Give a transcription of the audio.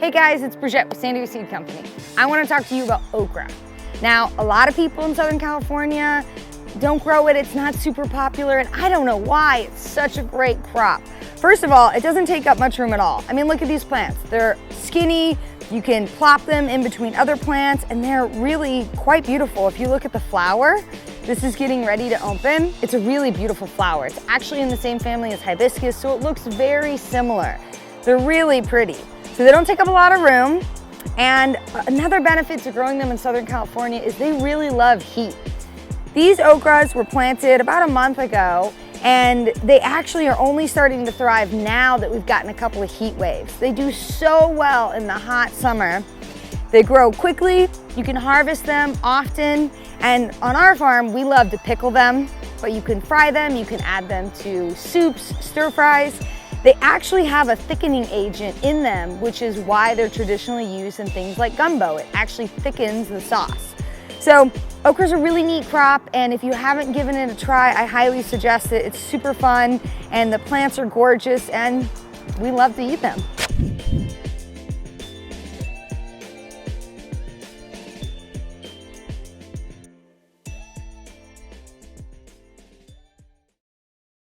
Hey guys, it's Bridget with San Diego Seed Company. I want to talk to you about okra. Now, a lot of people in Southern California don't grow it. It's not super popular, and I don't know why. It's such a great crop. First of all, it doesn't take up much room at all. I mean, look at these plants. They're skinny. You can plop them in between other plants, and they're really quite beautiful. If you look at the flower, this is getting ready to open. It's a really beautiful flower. It's actually in the same family as hibiscus, so it looks very similar. They're really pretty. So they don't take up a lot of room. And another benefit to growing them in Southern California is they really love heat. These okras were planted about a month ago, and they actually are only starting to thrive now that we've gotten a couple of heat waves. They do so well in the hot summer. They grow quickly, you can harvest them often, and on our farm, we love to pickle them, but you can fry them, you can add them to soups, stir fries. They actually have a thickening agent in them, which is why they're traditionally used in things like gumbo. It actually thickens the sauce. So okra's a really neat crop, and if you haven't given it a try, I highly suggest it. It's super fun, and the plants are gorgeous, and we love to eat them.